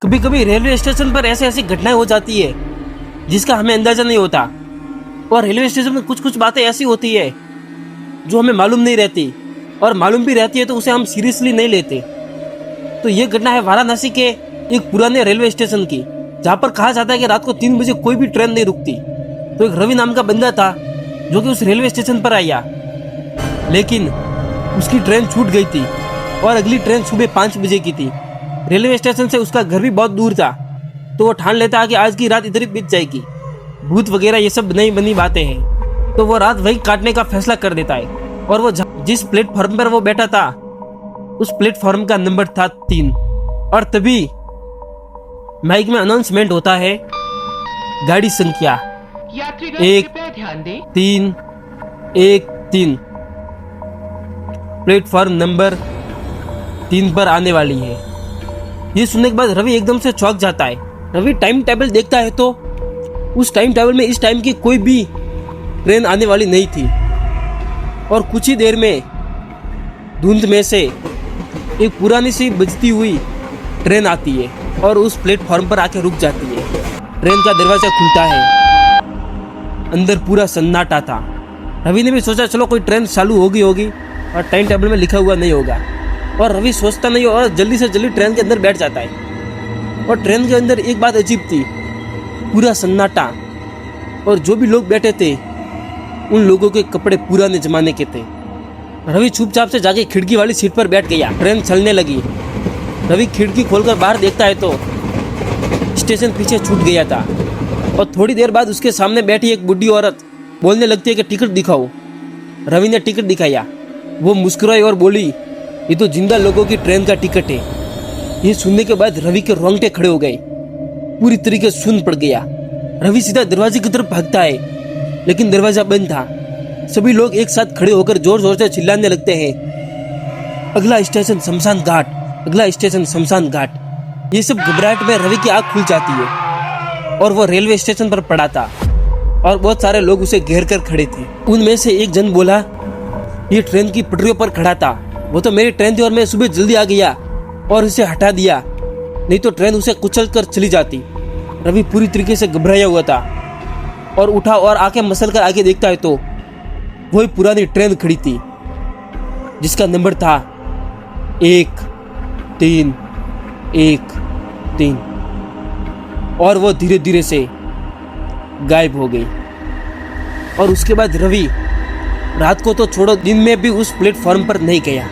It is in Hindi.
कभी कभी रेलवे स्टेशन पर ऐसी ऐसी घटनाएं हो जाती है जिसका हमें अंदाजा नहीं होता। और रेलवे स्टेशन में कुछ कुछ बातें ऐसी होती है जो हमें मालूम नहीं रहती, और मालूम भी रहती है तो उसे हम सीरियसली नहीं लेते। तो ये घटना है वाराणसी के एक पुराने रेलवे स्टेशन की, जहाँ पर कहा जाता है कि रात को 3 बजे कोई भी ट्रेन नहीं रुकती। तो एक रवि नाम का बंदा था जो कि उस रेलवे स्टेशन पर आया, लेकिन उसकी ट्रेन छूट गई थी और अगली ट्रेन सुबह 5 बजे की थी। रेलवे स्टेशन से उसका घर भी बहुत दूर था, तो वो ठान लेता है कि आज की रात इधर ही बीत जाएगी। भूत वगैरह ये सब नई बनी बातें हैं, तो वो रात वही काटने का फैसला कर देता है। और वो जिस प्लेटफॉर्म पर वो बैठा था उस प्लेटफॉर्म का नंबर था 3। और तभी माइक में अनाउंसमेंट होता है, गाड़ी संख्या 1-3-1-3 प्लेटफॉर्म नंबर 3 पर आने वाली है। ये सुनने के बाद रवि एकदम से चौंक जाता है। रवि टाइम टेबल देखता है तो उस टाइम टेबल में इस टाइम की कोई भी ट्रेन आने वाली नहीं थी। और कुछ ही देर में धुंध में से एक पुरानी सी बजती हुई ट्रेन आती है और उस प्लेटफॉर्म पर आके रुक जाती है। ट्रेन का दरवाजा खुलता है, अंदर पूरा सन्नाटा था। रवि ने भी सोचा चलो कोई ट्रेन चालू होगी और टाइम टेबल में लिखा हुआ नहीं होगा। और रवि सोचता नहीं और जल्दी से जल्दी ट्रेन के अंदर बैठ जाता है। और ट्रेन के अंदर एक बात अजीब थी, पूरा सन्नाटा, और जो भी लोग बैठे थे उन लोगों के कपड़े पुराने जमाने के थे। रवि चुपचाप से जाके खिड़की वाली सीट पर बैठ गया। ट्रेन चलने लगी। रवि खिड़की खोलकर बाहर देखता है तो स्टेशन पीछे छूट गया था। और थोड़ी देर बाद उसके सामने बैठी एक बुढ़ी औरत बोलने लगती है कि टिकट दिखाओ। रवि ने टिकट दिखाया। वो मुस्कुराई और बोली, ये तो जिंदा लोगों की ट्रेन का टिकट है। ये सुनने के बाद रवि के रोंगटे खड़े हो गए, पूरी तरीके सुन पड़ गया। रवि सीधा दरवाजे की तरफ भागता है, लेकिन दरवाजा बंद था। सभी लोग एक साथ खड़े होकर जोर जोर से चिल्लाने लगते हैं, अगला स्टेशन शमशान घाट, अगला स्टेशन शमशान घाट। ये सब घबराहट में रवि की आंख खुल जाती है और वो रेलवे स्टेशन पर पड़ा था और बहुत सारे लोग उसे घेर कर खड़े थे। उनमें से एक जन बोला, ये ट्रेन की पटरियों पर खड़ा था, वो तो मेरी ट्रेन थी और मैं सुबह जल्दी आ गया और उसे हटा दिया, नहीं तो ट्रेन उसे कुचल कर चली जाती। रवि पूरी तरीके से घबराया हुआ था और उठा और आके मसल कर आगे देखता है तो वही पुरानी ट्रेन खड़ी थी जिसका नंबर था 1-3-1-3। और वो धीरे धीरे से गायब हो गई। और उसके बाद रवि रात को तो छोड़ो, दिन में भी उस प्लेटफॉर्म पर नहीं गया।